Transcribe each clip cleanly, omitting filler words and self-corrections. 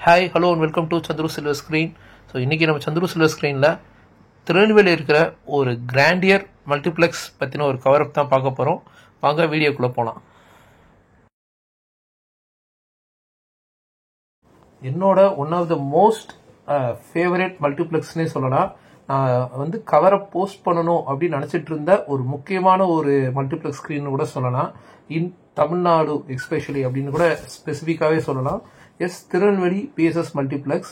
Hi hello and welcome to Chandru silver screen. So இன்றைக்கி நம்ம Chandru silver ஸ்க்ரீனில் திருநெல்வேலி இருக்கிற ஒரு கிராண்டியர் மல்டிப்ளெக்ஸ் பற்றின ஒரு கவரப் தான் பார்க்க போகிறோம். வாங்க வீடியோக்குள்ளே போகலாம். என்னோட one of the most favourite மல்டிப்ளெக்ஸ்னே சொல்லலாம். நான் கவரை போஸ்ட் பண்ணணும் அப்படின்னு நினச்சிட்டு இருந்த ஒரு முக்கியமான ஒரு மல்டிப்ளெக்ஸ் ஸ்க்ரீன் கூட சொல்லலாம். இன் தமிழ்நாடு எஸ்பெஷலி அப்படின்னு கூட ஸ்பெசிஃபிக்காகவே சொல்லலாம். Yes, Tirunelveli PSS multiplex.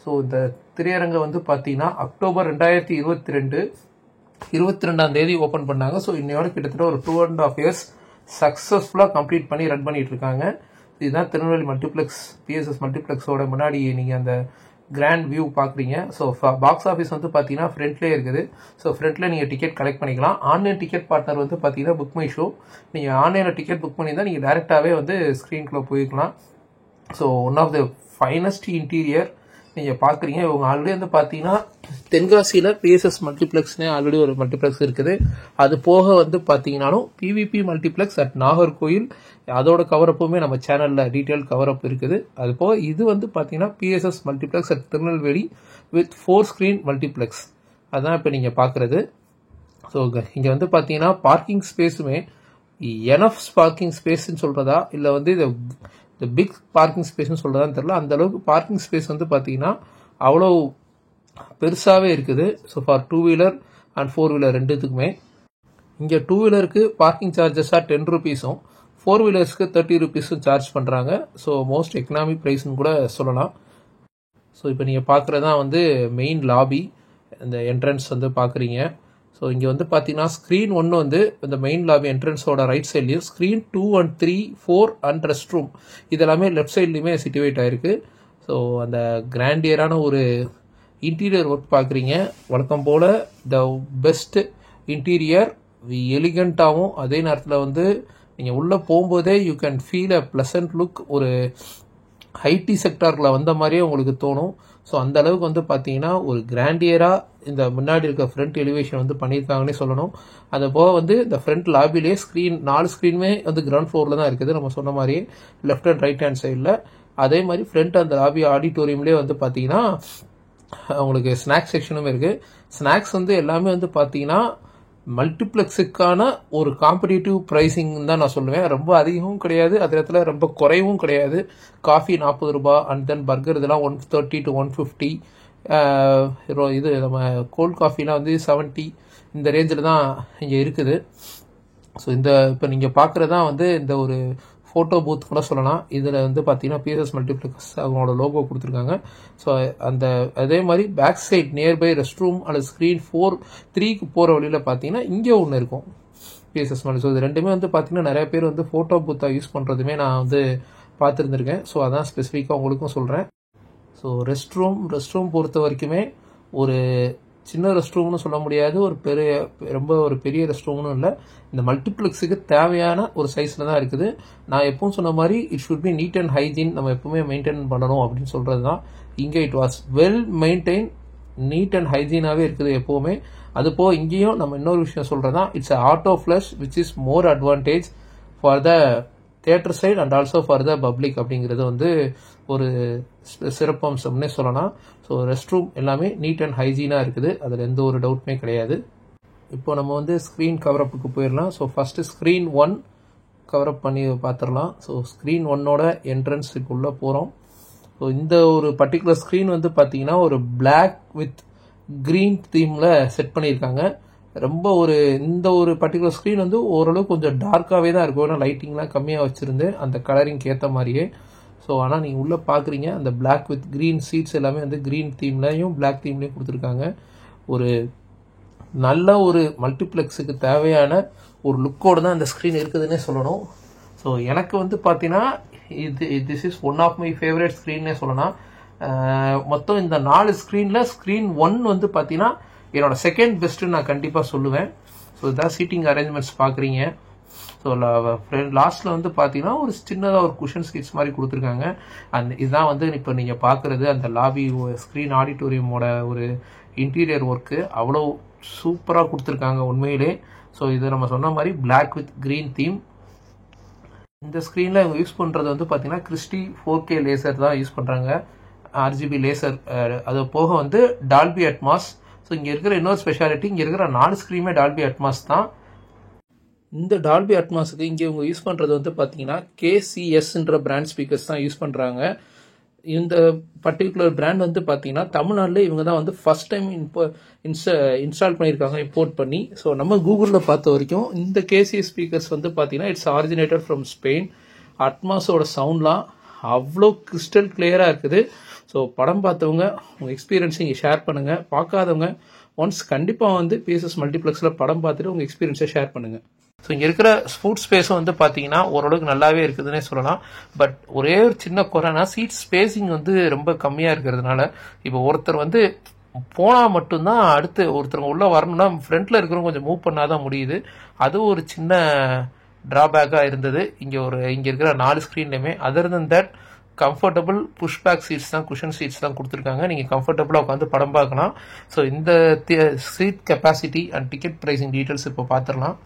So இந்த திரையரங்கை பார்த்தீங்கன்னா அக்டோபர் 2022 ஓப்பன் பண்ணாங்க. ஸோ இன்னையோட கிட்டத்தட்ட ஒரு 2.5 years சக்ஸஸ்ஃபுல்லாக கம்ப்ளீட் பண்ணி ரன் பண்ணிட்டு இருக்காங்க. இதுதான் திருநெல்வேலி மல்டிப்ளெக்ஸ் பிஎஸ்எஸ் மல்டிப்ளெக்ஸோட முன்னாடி நீங்கள் அந்த கிராண்ட் வியூ பார்க்குறீங்க. ஸோ பாக்ஸ் ஆஃபீஸ் பார்த்தீங்கன்னா ஃப்ரண்ட்லேயே இருக்குது. ஸோ ஃப்ரண்ட்டில் நீங்கள் டிக்கெட் கலெக்ட் பண்ணிக்கலாம். ஆன்லைன் டிக்கெட் பார்ட்னர் பார்த்தீங்கன்னா புக் மை ஷோ. நீங்கள் ஆன்லைனில் டிக்கெட் புக் பண்ணியிருந்தால் நீங்கள் டேரெக்டாகவே ஸ்க்ரீனுக்குள்ளே போய்க்கலாம். So one of the finest interior நீங்கள் பார்க்குறீங்க. இவங்க ஆல்ரெடி பார்த்தீங்கன்னா தென்காசியில் பிஎஸ்எஸ் மல்டிப்ளெக்ஸ்னே ஆல்ரெடி ஒரு மல்டிப்ளெக்ஸ் இருக்குது. அது போக பார்த்தீங்கன்னாலும் பிவிபி மல்டிப்ளெக்ஸ் அட் நாகர்கோயில், அதோட கவரப்புமே நம்ம சேனலில் டீட்டெயில் கவரப் இருக்குது. அது போக இது பார்த்தீங்கன்னா PSS multiplex at Tirunelveli with 4 screen multiplex. அதுதான் இப்போ நீங்கள் பார்க்குறது. ஸோ இங்கே பார்த்தீங்கன்னா பார்க்கிங் ஸ்பேஸுமே எனஃப் பார்க்கிங் ஸ்பேஸ்ன்னு சொல்கிறதா இல்லை இந்த பிக் பார்க்கிங் ஸ்பேஸ்னு சொல்கிறதான்னு தெரியல. அந்த அளவுக்கு பார்க்கிங் ஸ்பேஸ் பார்த்தீங்கன்னா அவ்வளோ பெருசாகவே இருக்குது. So for 2 wheeler and 4 wheeler ரெண்டுத்துக்குமே. இங்கே 2 wheelerக்கு பார்க்கிங் சார்ஜஸாக 10 rupeesம் 4 wheelersக்கு 30 rupeesம் சார்ஜ் பண்ணுறாங்க. ஸோ மோஸ்ட் எக்கனாமிக் ப்ரைஸ்ன்னு கூட சொல்லலாம். ஸோ இப்போ நீங்கள் பார்க்குறதான் மெயின் லாபி, இந்த என்ட்ரன்ஸ் பார்க்குறீங்க. ஸோ இங்கே பார்த்தீங்கன்னா ஸ்க்ரீன் 1 இந்த மெயின் லாபி என்ட்ரன்ஸோட ரைட் சைட்லையும், screen 2 and 3, 4 and rest room இதெல்லாமே லெஃப்ட் சைட்லையுமே சிட்டுவேட் ஆயிருக்கு. ஸோ அந்த கிராண்டியரான ஒரு இன்டீரியர் ஒர்க் பார்க்குறீங்க. வழக்கம் போல் த பெஸ்ட் இன்டீரியர், எலிகண்ட்டாகவும் அதே நேரத்தில் நீங்கள் உள்ளே போகும்போதே you can feel a pleasant look. ஒரு ஐடி செக்டாரில் வந்த மாதிரியே உங்களுக்கு தோணும். ஸோ அந்த அளவுக்கு பார்த்தீங்கன்னா ஒரு கிராண்டியராக இந்த முன்னாடி இருக்க ஃப்ரண்ட் எலிவேஷன் பண்ணியிருக்காங்கன்னே சொல்லணும். அது போக இந்த ஃப்ரண்ட் லாபிலேயே ஸ்க்ரீன் 4 screenமே கிரவுண்ட் ஃப்ளோரில் தான் இருக்குது. நம்ம சொன்ன மாதிரியே லெஃப்ட் அண்ட் ரைட் ஹேண்ட் சைடில். அதே மாதிரி ஃப்ரண்ட் அந்த லாபி ஆடிட்டோரியம்லேயே பார்த்தீங்கன்னா உங்களுக்கு ஸ்நாக்ஸ் செக்ஷனும் இருக்குது. ஸ்நாக்ஸ் எல்லாமே பார்த்தீங்கன்னா மல்டிப்ளெக்ஸுக்கான ஒரு காம்படிட்டிவ் ப்ரைஸிங் தான் நான் சொல்லுவேன். ரொம்ப அதிகமும் கிடையாது, அதே இடத்துல ரொம்ப குறைவும் கிடையாது. காஃபி 40 ரூபாய், அண்ட் தென் பர்கர் இதெல்லாம் 130 to 150. இது நம்ம கோல்ட் காஃபிலாம் 70 இந்த ரேஞ்சில் தான் இங்கே இருக்குது. ஸோ இப்போ நீங்கள் பார்க்குறதான் இந்த ஒரு ஃபோட்டோ பூத் கூட சொல்லலாம். இதில் பார்த்தீங்கன்னா பிஎஸ்எஸ் மல்டிப்ளெக்ஸ் அவங்களோட லோகோ கொடுத்துருக்காங்க. ஸோ அதே மாதிரி back side nearby rest room அல்லது ஸ்க்ரீன் 3க்கு போகிற வழியில் பார்த்தீங்கன்னா இங்கே ஒன்று இருக்கும் பிஎஸ்எஸ் மல்டி. ஸோ இது ரெண்டுமே பார்த்தீங்கன்னா நிறைய பேர் ஃபோட்டோ பூத்தாக யூஸ் பண்ணுறதுமே நான் பார்த்துருந்துருக்கேன். ஸோ அதான் ஸ்பெசிஃபிக்காக உங்களுக்கும் சொல்கிறேன். ஸோ ரெஸ்ட் ரூம் பொறுத்த வரைக்குமே ஒரு சின்ன ரெஸ்ட் ரூம்னு சொல்ல முடியாது, ரொம்ப ஒரு பெரிய ரெஸ்ட் ரூம்னு இல்லை. இந்த மல்டிப்ளெக்ஸுக்கு தேவையான ஒரு சைஸில் தான் இருக்குது. நான் எப்பவும் சொன்ன மாதிரி it should be neat and hygiene, நம்ம எப்பவுமே மெயின்டைன் பண்ணணும் அப்படின்னு சொல்கிறது தான். இங்கே it was well maintain, neat and ஹைஜீனாகவே இருக்குது எப்போவுமே. அதுபோக இங்கேயும் நம்ம இன்னொரு விஷயம் சொல்கிறது தான், it's auto flush which is more advantage for the theatre side and also for the public அப்படிங்கிறது ஒரு சிறப்பம்சம்னே சொல்லலாம். ஸோ ரெஸ்ட் ரூம் எல்லாமே நீட் அண்ட் ஹைஜீனாக இருக்குது, அதில் எந்த ஒரு டவுட்டுமே கிடையாது. இப்போ நம்ம ஸ்க்ரீன் கவரப்புக்கு போயிடலாம். ஸோ ஃபஸ்ட்டு ஸ்க்ரீன் 1 கவரப் பண்ணி பார்த்துடலாம். ஸோ ஸ்க்ரீன் 1ஓட என்ட்ரன்ஸுக்குள்ளே போகிறோம். ஸோ இந்த ஒரு பர்டிகுலர் ஸ்க்ரீன் பார்த்தீங்கன்னா ஒரு பிளாக் வித் க்ரீன் தீமில் செட் பண்ணியிருக்காங்க. ரொம்ப இந்த ஒரு பர்டிகுலர் ஸ்க்ரீன் ஓரளவு கொஞ்சம் டார்க்காகவே தான் இருக்கும். ஏன்னா லைட்டிங்லாம் கம்மியாக வச்சுருந்து அந்த கலரிங்க்கு ஏற்ற மாதிரியே. ஸோ ஆனால் நீங்கள் உள்ளே பார்க்குறீங்க அந்த பிளாக் வித் க்ரீன் சீட்ஸ் எல்லாமே க்ரீன் தீம்லையும் பிளாக் தீம்லையும் கொடுத்துருக்காங்க. ஒரு நல்ல ஒரு மல்டிப்ளெக்ஸுக்கு தேவையான ஒரு லுக்கோடு தான் இந்த ஸ்க்ரீன் இருக்குதுன்னே சொல்லணும். ஸோ எனக்கு பார்த்தீங்கன்னா this is one of my favourite ஸ்க்ரீன்னே சொல்லலாம். மொத்தம் இந்த 4 ஸ்க்ரீனில் ஸ்க்ரீன் 1 பார்த்தீங்கன்னா என்னோட செகண்ட் பெஸ்ட்டுன்னு நான் கண்டிப்பாக சொல்லுவேன். ஸோ இதான் சீட்டிங் அரேஞ்ச்மெண்ட்ஸ் பார்க்குறீங்க. ஸோ லாஸ்ட்டில் பார்த்தீங்கன்னா ஒரு சின்னதாக ஒரு குஷன் சீட்ஸ் மாதிரி கொடுத்துருக்காங்க. இதுதான் இப்போ நீங்கள் பார்க்குறது அந்த லாபி ஸ்க்ரீன் ஆடிட்டோரியமோட ஒரு இன்டீரியர் ஒர்க்கு அவ்வளோ சூப்பராக கொடுத்துருக்காங்க உண்மையிலே. ஸோ இது நம்ம சொன்ன மாதிரி பிளாக் வித் க்ரீன் தீம். இந்த ஸ்க்ரீனில் இவங்க யூஸ் பண்ணுறது பார்த்தீங்கன்னா கிறிஸ்டி 4K லேசர் தான் யூஸ் பண்ணுறாங்க. ஆர்ஜிபி லேசர், அது போக வந்து டால்பி அட்மாஸ். ஸோ இங்கே இருக்கிற இன்னொரு ஸ்பெஷாலிட்டி, இங்கே இருக்கிற 4 ஸ்க்ரீனுமே டால்பி அட்மாஸ் தான். இந்த டால்பி அட்மாஸுக்கு இங்கே இவங்க யூஸ் பண்ணுறது வந்து பார்த்தீங்கன்னா கேசிஎஸ்ன்ற பிராண்ட் ஸ்பீக்கர்ஸ் தான் யூஸ் பண்ணுறாங்க. இந்த பர்டிகுலர் பிராண்ட் வந்து பார்த்தீங்கன்னா தமிழ்நாட்டில் இவங்க தான் வந்து ஃபர்ஸ்ட் டைம் இன்ஸ்டால் பண்ணியிருக்காங்க, இம்போர்ட் பண்ணி. ஸோ நம்ம கூகுளில் பார்த்த வரைக்கும் இந்த கேசிஎஸ் ஸ்பீக்கர்ஸ் வந்து பார்த்தீங்கன்னா இட்ஸ் ஆரிஜினேட்டட் ஃப்ரம் ஸ்பெயின். அட்மாஸோட சவுண்ட்லாம் அவ்வளோ கிறிஸ்டல் கிளியராக இருக்குது. ஸோ படம் பார்த்தவங்க உங்கள் எக்ஸ்பீரியன்ஸை இங்கே ஷேர் பண்ணுங்கள். பார்க்காதவங்க ஒன்ஸ் கண்டிப்பாக வந்து பிஎஸ்எஸ் மல்டிப்ளெக்ஸில் படம் பார்த்துட்டு உங்கள் எக்ஸ்பீரியன்ஸை ஷேர் பண்ணுங்கள். ஸோ இங்கே இருக்கிற ஃபுட் ஸ்பேஸும் வந்து பார்த்தீங்கன்னா ஓரளவுக்கு நல்லாவே இருக்குதுன்னே சொல்லலாம். பட் ஒரே ஒரு சின்ன குறைனா சீட் ஸ்பேஸிங் வந்து ரொம்ப கம்மியாக இருக்கிறதுனால இப்போ ஒருத்தர் வந்து போனால் மட்டும்தான் அடுத்து ஒருத்தர் உள்ளே வரணும்னா ஃப்ரண்ட்டில் இருக்கிறவங்க கொஞ்சம் மூவ் பண்ணாதான் முடியுது. அது ஒரு சின்ன ட்ராபேக்காக இருந்தது இங்கே இருக்கிற 4 ஸ்க்ரீன்லையுமே. Other then that comfortable pushback seats தான், குஷன் சீட்ஸ் தான் கொடுத்துருக்காங்க. நீங்கள் கம்ஃபர்டபுளாக உட்காந்து படம் பார்க்கலாம். ஸோ இந்த seat capacity and ticket pricing details இப்போ பார்த்துடலாம்.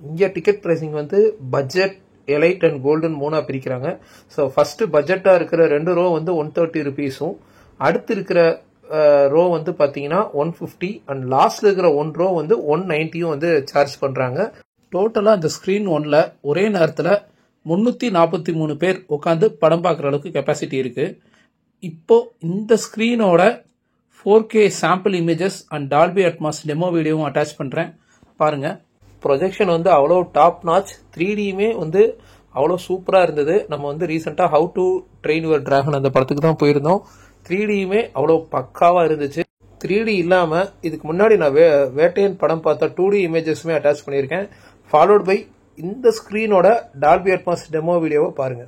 இங்கே டிக்கெட் ப்ரைஸிங் வந்து பட்ஜெட், எலைட் அண்ட் கோல்டன் 3ஆக பிரிக்கிறாங்க. ஸோ ஃபர்ஸ்ட் பட்ஜெட்டாக இருக்கிற 2 ரோ வந்து 130 ருபீஸும், அடுத்து இருக்கிற ரோ வந்து பார்த்தீங்கன்னா 150 அண்ட் லாஸ்ட்ல இருக்கிற 1 ரோ வந்து 190யும் வந்து சார்ஜ் பண்ணுறாங்க. டோட்டலாக இந்த ஸ்க்ரீன் ஒன்ல ஒரே நேரத்தில் 343 பேர் உட்காந்து படம் பார்க்குற அளவுக்கு கெப்பாசிட்டி இருக்கு. இப்போ இந்த ஸ்க்ரீனோட 4K sample images and Dolby Atmos demo வீடியோவும் அட்டாச் பண்ணுறேன், பாருங்க. ப்ரொஜெக்ஷன் வந்து அவ்வளோ டாப் நாச், 3Dயுமே வந்து அவ்வளோ சூப்பராக இருந்தது. நம்ம வந்து ரீசெண்டாக how to train your dragon அந்த படத்துக்கு தான் போயிருந்தோம். 3Dயுமே அவ்வளோ பக்காவாக இருந்துச்சு. 3D இல்லாமல் இதுக்கு முன்னாடி நான் வேட்டையன் படம் பார்த்த 2D இமேஜஸுமே அட்டாச் பண்ணியிருக்கேன். ஃபாலோட் பை இந்த ஸ்க்ரீனோட டால்பி அட்மாஸ் டெமோ வீடியோவை பாருங்க.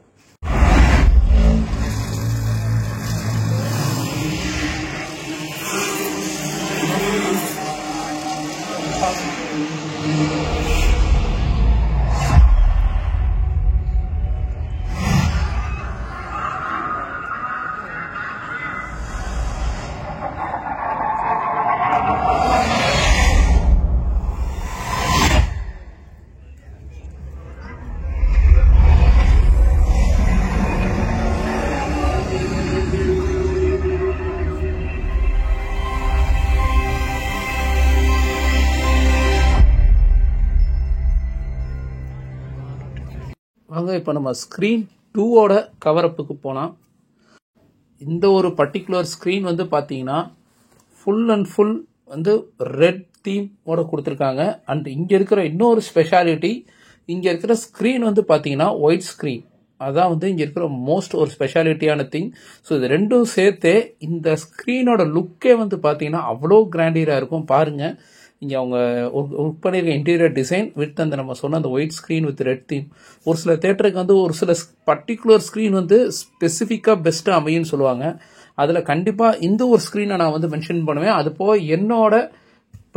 வாங்க இப்போ நம்ம ஸ்க்ரீன் 2ஓட கவரப்புக்கு போனால், இந்த ஒரு பர்டிகுலர் ஸ்க்ரீன் வந்து பார்த்தீங்கன்னா ஃபுல் அண்ட் ஃபுல் வந்து ரெட் தீமோட கொடுத்துருக்காங்க. அண்ட் இங்கே இருக்கிற இன்னொரு ஸ்பெஷாலிட்டி, இங்கே இருக்கிற ஸ்க்ரீன் வந்து பார்த்தீங்கன்னா ஒயிட் ஸ்க்ரீன். அதான் வந்து இங்கே இருக்கிற மோஸ்ட் ஒரு ஸ்பெஷாலிட்டியான திங். ஸோ இது ரெண்டும் சேர்த்தே இந்த ஸ்க்ரீனோட லுக்கே வந்து பார்த்தீங்கன்னா அவ்வளோ கிராண்டியராக இருக்கும். பாருங்க, இங்கே அவங்க ஒர்க் பண்ணியிருக்க இன்டீரியர் டிசைன் வித் அந்த நம்ம சொன்ன அந்த white screen with red theme. ஒரு சில தேட்டருக்கு வந்து ஒரு சில பர்டிகுலர் ஸ்க்ரீன் வந்து ஸ்பெசிஃபிக்காக பெஸ்ட்டாக அமையும்னு சொல்லுவாங்க. அதில் கண்டிப்பாக இந்த ஒரு ஸ்க்ரீனை நான் வந்து மென்ஷன் பண்ணுவேன். அது போக என்னோட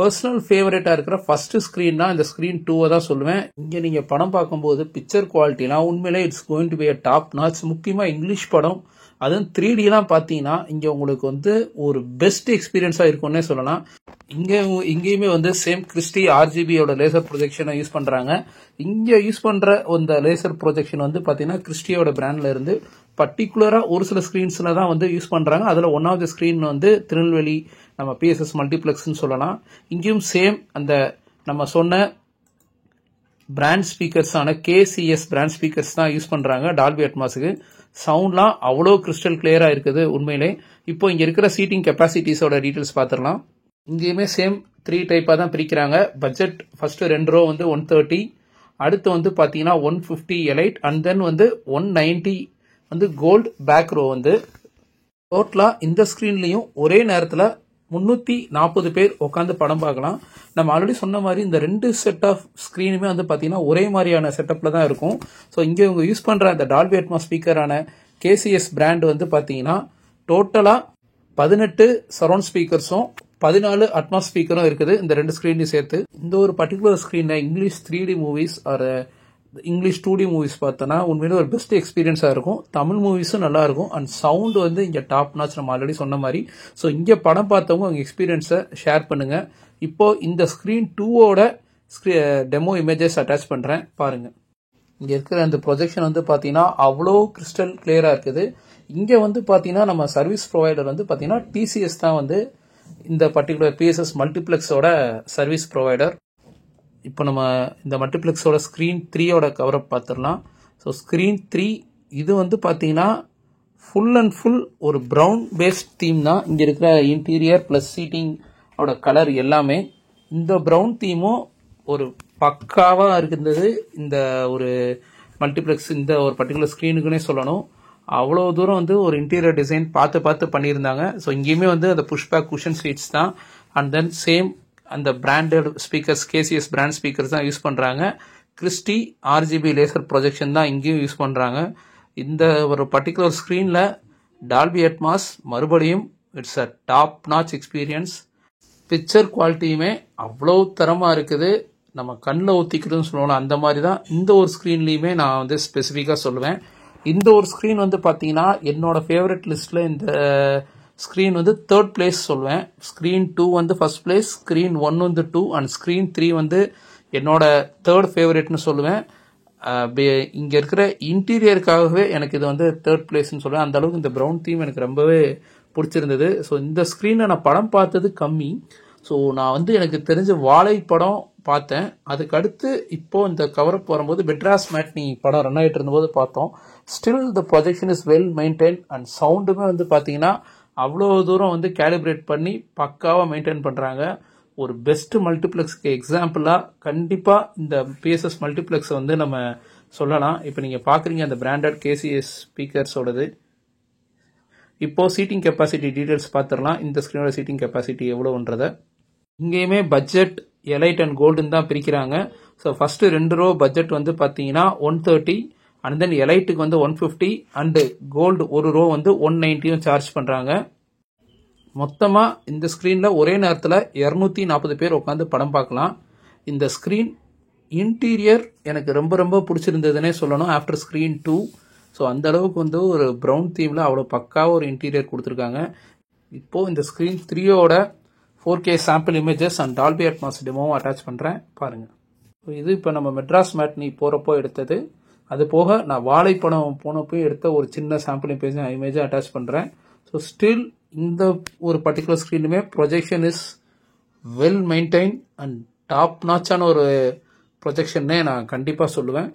பர்சனல் ஃபேவரட்டாக இருக்கிற ஃபர்ஸ்ட் ஸ்க்ரீன் தான் இந்த ஸ்க்ரீன் 2 தான் சொல்லுவேன். இங்கே நீங்கள் படம் பார்க்கும்போது பிக்சர் குவாலிட்டிலாம் உண்மையிலே it's going to be a top notch. முக்கியமாக இங்கிலீஷ் படம், அதுவும் 3Dலாம் பார்த்தீங்கன்னா இங்கே உங்களுக்கு வந்து ஒரு பெஸ்ட் எக்ஸ்பீரியன்ஸாக இருக்கும்னே சொல்லலாம். இங்கேயுமே வந்து சேம் கிறிஸ்டி ஆர்ஜிபியோட லேசர் ப்ரொஜெக்ஷனை யூஸ் பண்ணுறாங்க. இங்கே யூஸ் பண்ணுற அந்த லேசர் ப்ரொஜெக்ஷன் வந்து பார்த்தீங்கன்னா கிறிஸ்டியோட பிராண்ட்ல இருந்து பர்டிகுலராக ஒரு சில ஸ்க்ரீன்ஸில் தான் வந்து யூஸ் பண்ணுறாங்க. அதில் ஒன் ஆஃப் த ஸ்க்ரீன் வந்து திருநெல்வேலி நம்ம பிஎஸ்எஸ் மல்டிப்ளெக்ஸ்ன்னு சொல்லலாம். இங்கேயும் சேம் அந்த நம்ம சொன்ன பிராண்ட் ஸ்பீக்கர்ஸான கேசிஎஸ் பிராண்ட் ஸ்பீக்கர்ஸ் தான் யூஸ் பண்ணுறாங்க டால்பி அட்மாஸுக்கு. சவுண்ட்லாம் அவ்வளோ கிறிஸ்டல் கிளியராக இருக்குது உண்மையிலே. இப்போ இங்கே இருக்கிற சீட்டிங் கெப்பாசிட்டிஸோட டீட்டெயில்ஸ் பார்த்துடலாம். இங்கேயுமே சேம் 3 டைப்பாக தான் பிரிக்கிறாங்க. பட்ஜெட் ஃபர்ஸ்ட் 2 ரோ வந்து 130, அடுத்து வந்து பார்த்தீங்கன்னா 150 எலைட் அண்ட் தென் வந்து 190 வந்து கோல்டு பேக் ரோ. வந்து டோட்டலாக இந்த ஸ்க்ரீன்லையும் ஒரே நேரத்தில் 340 பேர் உட்காந்து படம் பார்க்கலாம். நம்ம ஆல்ரெடி சொன்ன மாதிரி இந்த 2 செட் ஆஃப் ஸ்க்ரீனுமே வந்து பார்த்தீங்கன்னா ஒரே மாதிரியான செட்டப்பில் தான் இருக்கும். ஸோ இங்கே இவங்க யூஸ் பண்ணுற அந்த டால்பி அட்மாஸ் ஸ்பீக்கரான கேசிஎஸ் பிராண்ட் வந்து பார்த்தீங்கன்னா டோட்டலாக 18 சரௌண்ட் ஸ்பீக்கர்ஸும் 14 அட்மாஸ் ஸ்பீக்கரும் இருக்குது இந்த 2 ஸ்க்ரீனையும் சேர்த்து. இந்த ஒரு பர்டிகுலர் ஸ்க்ரீனில் English 3D movies R English 2D movies பார்த்தோன்னா உண்மையிலே ஒரு பெஸ்ட் எக்ஸ்பீரியன்ஸாக இருக்கும். தமிழ் மூவிஸும் நல்லா இருக்கும். அண்ட் சவுண்ட் வந்து இங்கே டாப் நாச், நம்ம ஆல்ரெடி சொன்ன மாதிரி. ஸோ இங்கே படம் பார்த்தவங்க உங்கள் எக்ஸ்பீரியன்ஸை ஷேர் பண்ணுங்க. இப்போ இந்த ஸ்க்ரீன் 2ஓட டெமோ இமேஜஸ் அட்டாச் பண்ணுறேன், பாருங்க. இங்கே இருக்கிற அந்த ப்ரொஜெக்ஷன் வந்து பார்த்தீங்கன்னா அவ்வளோ கிறிஸ்டல் கிளியராக இருக்குது. இங்கே வந்து பார்த்தீங்கன்னா நம்ம சர்வீஸ் ப்ரொவைடர் வந்து பார்த்தீங்கன்னா டிசிஎஸ் தான் வந்து இந்த பர்டிகுலர் பிஎஸ்எஸ் மல்டிப்ளெக்ஸோட சர்வீஸ் ப்ரொவைடர். இப்போ நம்ம இந்த மல்டிப்ளெக்ஸோட ஸ்க்ரீன் 3யோட கவரப் பார்த்துடலாம். ஸோ ஸ்க்ரீன் 3 இது வந்து பார்த்தீங்கன்னா ஃபுல் அண்ட் ஃபுல் ஒரு ப்ரௌன் பேஸ்ட் தீம் தான். இங்கே இருக்கிற இன்டீரியர் ப்ளஸ் சீட்டிங்கோட கலர் எல்லாமே இந்த ப்ரௌன் தீமும் ஒரு பக்காவாக இருந்தது. இந்த ஒரு மல்டிப்ளெக்ஸ் இந்த ஒரு பர்டிகுலர் ஸ்க்ரீனுக்குன்னே சொல்லணும். அவ்வளோ தூரம் வந்து ஒரு இன்டீரியர் டிசைன் பார்த்து பண்ணியிருந்தாங்க. ஸோ இங்கேயுமே வந்து அந்த புஷ்பேக் குஷன் சீட்ஸ் தான். அண்ட் தென் சேம் அந்த branded speakers KCS brand speakers தான் யூஸ் பண்ணுறாங்க. கிறிஸ்டி ஆர்ஜிபி லேசர் ப்ரொஜெக்ஷன் தான் இங்கேயும் யூஸ் பண்ணுறாங்க. இந்த ஒரு பர்டிகுலர் ஸ்க்ரீனில் டால்பி அட்மாஸ் மறுபடியும் it's a top notch experience. Picture குவாலிட்டியுமே அவ்வளோ தரமாக இருக்குது. நம்ம கண்ணில் ஊற்றிக்கிறதுன்னு சொல்லுவோம், அந்த மாதிரி தான் இந்த ஒரு ஸ்க்ரீன்லேயுமே நான் வந்து ஸ்பெசிஃபிக்காக சொல்லுவேன். இந்த ஒரு ஸ்க்ரீன் வந்து பார்த்தீங்கன்னா என்னோட ஃபேவரட் லிஸ்ட்டில் இந்த ஸ்க்ரீன் வந்து 3rd பிளேஸ் சொல்லுவேன். ஸ்க்ரீன் 2 வந்து ஃபர்ஸ்ட் பிளேஸ், ஸ்க்ரீன் 1 வந்து 2 அண்ட் ஸ்க்ரீன் 3 வந்து என்னோட 3rd ஃபேவரட்னு சொல்லுவேன். இங்கே இருக்கிற இன்டீரியருக்காகவே எனக்கு இது வந்து 3rd பிளேஸ்ன்னு சொல்லுவேன். அந்த அளவுக்கு இந்த ப்ரௌன் தீம் எனக்கு ரொம்பவே பிடிச்சிருந்தது. ஸோ இந்த ஸ்க்ரீனில் நான் படம் பார்த்தது கம்மி. ஸோ நான் வந்து எனக்கு தெரிஞ்ச வாழை படம் பார்த்தேன். அதுக்கு அடுத்து இப்போ இந்த கவரப் வரும்போது மெட்ராஸ் மேட்னி படம் ரன் ஆகிட்டு இருந்தபோது பார்த்தோம். Still the projection is well maintain and சவுண்டுமே வந்து பார்த்தீங்கன்னா அவ்வளோ தூரம் வந்து கேலிப்ரேட் பண்ணி பக்காவாக மெயின்டைன் பண்ணுறாங்க. ஒரு பெஸ்ட் மல்டிப்ளெக்ஸ்க்கு எக்ஸாம்பிளாக கண்டிப்பாக இந்த பிஎஸ்எஸ் மல்டிப்ளெக்ஸை வந்து நம்ம சொல்லலாம். இப்போ நீங்கள் பார்க்குறீங்க அந்த பிராண்டட் கேசிஎஸ் ஸ்பீக்கர்ஸோடது. இப்போது சீட்டிங் கெப்பாசிட்டி டீட்டெயில்ஸ் பார்த்துடலாம். இந்த ஸ்க்ரீனோட சீட்டிங் கெப்பாசிட்டி எவ்வளோன்றதை இங்கேயுமே பட்ஜெட் எலைட் அண்ட் கோல்டுன்னு தான் பிரிக்கிறாங்க. ஸோ ஃபஸ்ட்டு 2 ரோ பட்ஜெட் வந்து பார்த்தீங்கன்னா 130 அண்ட் தென் எலைட்டுக்கு வந்து 150 அண்டு கோல்டு ஒரு ரோ வந்து 190 சார்ஜ் பண்ணுறாங்க. மொத்தமாக இந்த ஸ்க்ரீனில் ஒரே நேரத்தில் 240 பேர் உட்காந்து படம் பார்க்கலாம். இந்த ஸ்க்ரீன் இன்டீரியர் எனக்கு ரொம்ப பிடிச்சிருந்ததுன்னே சொல்லணும் ஆஃப்டர் ஸ்க்ரீன் 2. ஸோ அந்த அளவுக்கு வந்து ஒரு ப்ரௌன் தீமில் அவ்வளோ பக்காவாக ஒரு இன்டீரியர் கொடுத்துருக்காங்க. இப்போது இந்த ஸ்க்ரீன் 3யோட 4K sample images and Dolby Atmos டெமோவும் அட்டாச் பண்ணுறேன் பாருங்கள். இது இப்போ நம்ம மெட்ராஸ் மேட்னி போகிறப்போ எடுத்தது. அது போக நான் வாழைப்படம் போனப்போ எடுத்த ஒரு சின்ன சாம்பிள் இமேஜை அட்டாச் பண்ணுறேன். ஸோ ஸ்டில் இந்த ஒரு பர்டிகுலர் ஸ்க்ரீனுமே projection is well maintain and top நாச்சான ஒரு ப்ரொஜெக்ஷன்னே நான் கண்டிப்பாக சொல்லுவேன்.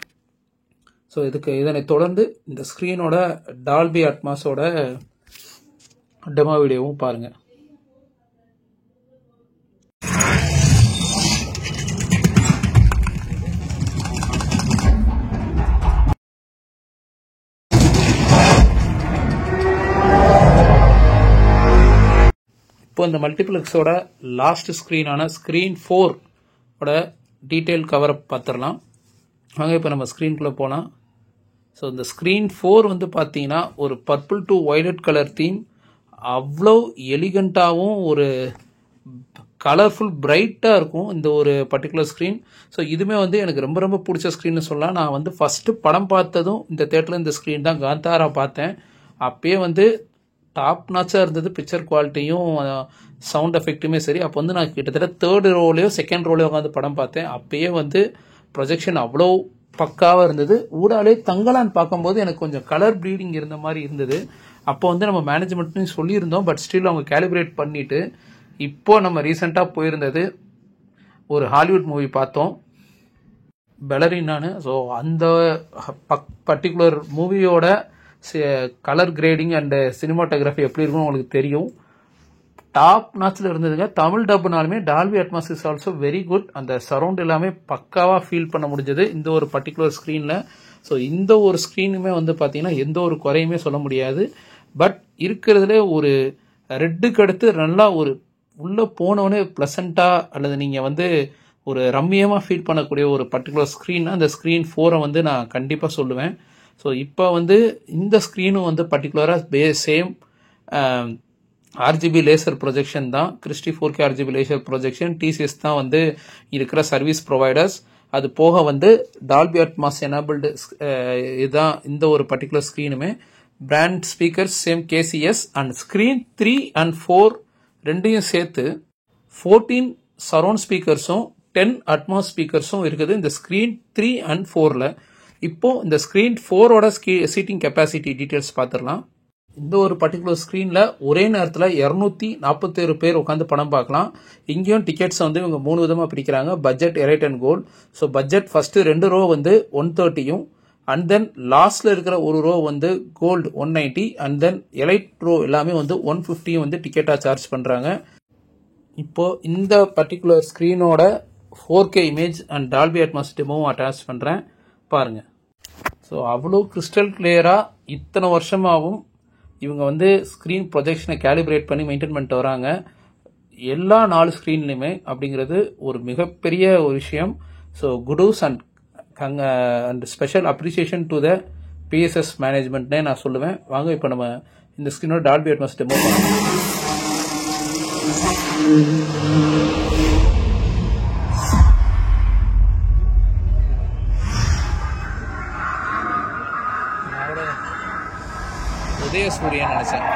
ஸோ இதனை தொடர்ந்து இந்த ஸ்க்ரீனோட டால்பி அட்மாஸோட டெமோ வீடியோவும் பாருங்கள். இப்போ இந்த மல்டிப்ளெக்ஸோட லாஸ்ட் ஸ்க்ரீனான ஸ்க்ரீன் 4ஓட டீட்டெயில் கவரை பார்த்துடலாம் வாங்க. இப்போ நம்ம ஸ்க்ரீனுக்குள்ளே போகலாம். ஸோ இந்த ஸ்க்ரீன் 4 வந்து பார்த்தீங்கன்னா ஒரு purple to violet colour theme, அவ்வளோ எலிகண்ட்டாகவும் ஒரு கலர்ஃபுல் பிரைட்டாக இருக்கும் இந்த ஒரு பர்டிகுலர் ஸ்க்ரீன். ஸோ இதுவுமே வந்து எனக்கு ரொம்ப பிடிச்ச ஸ்க்ரீன்னு சொல்லலாம். நான் வந்து ஃபஸ்ட்டு படம் பார்த்ததும் இந்த தேட்டரில் இந்த ஸ்க்ரீன் தான் காந்தாரா பார்த்தேன். அப்பயே வந்து டாப் நாச்சாக இருந்தது, பிக்சர் குவாலிட்டியும் சவுண்ட் எஃபெக்ட்டுமே சரி. அப்போ வந்து நான் கிட்டத்தட்ட 3rd ரோலையோ 2nd ரோலையோ உட்காந்து படம் பார்த்தேன். அப்பயே வந்து ப்ரொஜெக்ஷன் அவ்வளோ பக்காவாக இருந்தது. ஊடாலே தங்கலான்னு பார்க்கும்போது எனக்கு கொஞ்சம் கலர் ப்ளீடிங் இருந்த மாதிரி இருந்தது. அப்போ வந்து நம்ம மேனேஜ்மெண்ட்னு சொல்லியிருந்தோம், பட் ஸ்டில் அவங்க கேலிப்ரேட் பண்ணிவிட்டு இப்போ நம்ம ரீசெண்டாக போயிருந்தது ஒரு ஹாலிவுட் மூவி பார்த்தோம், பெலரினான்னு. ஸோ அந்த பர்டிகுலர் மூவியோட கலர் கிரேடிங் அண்ட் சினிமாட்டோகிராஃபி எப்படி இருக்குன்னு உங்களுக்கு தெரியும். டாப் நாச்சில் இருந்ததுங்க. தமிழ் டப்புனாலுமே Dolby Atmos is also very good. அந்த சரௌண்ட் எல்லாமே பக்காவாக ஃபீல் பண்ண முடிஞ்சது இந்த ஒரு பர்டிகுலர் ஸ்க்ரீனில். ஸோ இந்த ஒரு ஸ்க்ரீனுமே வந்து பார்த்தீங்கன்னா எந்த ஒரு குறையுமே சொல்ல முடியாது. பட் இருக்கிறதுல ஒரு ரெட்டுக்கு அடுத்து நல்லா ஒரு உள்ளே போனவொடனே ப்ளசண்ட்டாக அல்லது நீங்கள் வந்து ஒரு ரம்மியமாக ஃபீல் பண்ணக்கூடிய ஒரு பர்டிகுலர் ஸ்க்ரீன்னா அந்த ஸ்க்ரீன் 4 வந்து நான் கண்டிப்பாக சொல்லுவேன். ஸோ இப்போ வந்து இந்த ஸ்க்ரீனும் வந்து பர்டிகுலராக சேம் ஆர்ஜிபி லேசர் ப்ரொஜெக்ஷன் தான். Christie 4K RGB laser projection DCS தான் வந்து இருக்கிற சர்வீஸ் ப்ரொவைடர்ஸ். அது போக வந்து டால்பி அட்மாஸ் எனபிள்டு இதுதான் இந்த ஒரு பர்டிகுலர் ஸ்க்ரீனுமே. Brand speakers same KCS and screen 3 and 4 ரெண்டையும் சேர்த்து 14 சரௌண்ட் ஸ்பீக்கர்ஸும் 10 அட்மாஸ் ஸ்பீக்கர்ஸும் இருக்குது இந்த ஸ்க்ரீன் 3 and 4ல. இப்போ இந்த ஸ்க்ரீன் 4ஓட சீட்டிங் கெப்பாசிட்டி டீட்டெயில்ஸ் பார்த்துடலாம். இந்த ஒரு பர்டிகுலர் ஸ்க்ரீனில் ஒரே நேரத்தில் 247 பேர் உட்காந்து படம் பார்க்கலாம். இங்கேயும் டிக்கெட்ஸ் வந்து இவங்க 3 விதமாக பிரிக்கிறாங்க. Budget, elite and gold. So budget first 2 row வந்து 130யும் அண்ட் தென் லாஸ்ட்ல இருக்கிற ஒரு ரோ வந்து gold 190 and then elite row எல்லாமே வந்து 150 வந்து டிக்கெட்டா சார்ஜ் பண்றாங்க. இப்போ இந்த பர்டிகுலர் ஸ்கிரீனோட 4K image and Dolby Atmos டெமோவும் அட்டாச் பண்றேன், பாருங்க. ஸோ அவ்வளோ கிறிஸ்டல் கிளியரா இத்தனை வருஷமாகவும் இவங்க வந்து ஸ்கிரீன் ப்ரொஜெக்ஷனை கேலிபிரேட் பண்ணி மெயின்டைன் பண்ணிட்டு வராங்க. எல்லா 4 ஸ்கிரீன்லையுமே அப்படிங்கிறது ஒரு மிகப்பெரிய ஒரு விஷயம். So kudos and special appreciation to the PSS மேனேஜ்மெண்ட்னே நான் சொல்லுவேன். வாங்க இப்போ நம்ம இந்த ஸ்கிரீனோட டால்பி அட்மாஸ் டெமோ பண்ணலாம். உதயசூரியன் நினைச்சேன்.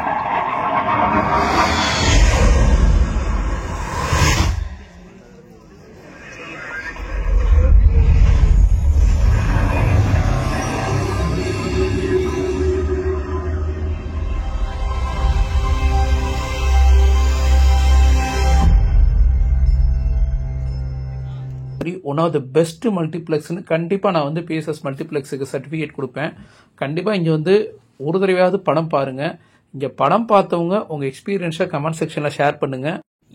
ஒன் ஆஃப் த பெஸ்ட் மல்டிப்ளெக்ஸ்னு கண்டிப்பாக நான் வந்து PSS மல்டிப்ளெக்ஸுக்கு சர்டிஃபிகேட் கொடுப்பேன். கண்டிப்பாக இங்கே வந்து ஒரு தடவையாவது படம் பாருங்க. இங்கே படம் பார்த்தவங்க உங்கள் எக்ஸ்பீரியன்ஸை கமெண்ட் செக்ஷனில் ஷேர் பண்ணுங்க.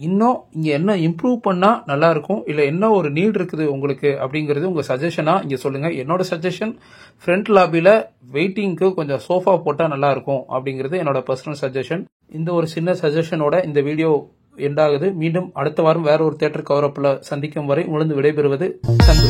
இன்னும் இங்கே என்ன இம்ப்ரூவ் பண்ணால் நல்லா இருக்கும், இல்லை என்ன ஒரு நீட் இருக்குது உங்களுக்கு அப்படிங்கிறது உங்கள் சஜஷனாக இங்கே சொல்லுங்கள். என்னோட சஜஷன் ஃப்ரண்ட் லாபியில் வெயிட்டிங்க்கு கொஞ்சம் சோஃபா போட்டால் நல்லா இருக்கும் அப்படிங்கிறது என்னோட பர்சனல் சஜஷன். இந்த ஒரு சின்ன சஜஷனோட இந்த வீடியோ எண்டாகுது. மீண்டும் அடுத்த வாரம் வேற ஒரு தியேட்டர் கவரப்பில் சந்திக்கும் வரை உணர்ந்து விடைபெறுவது சந்து.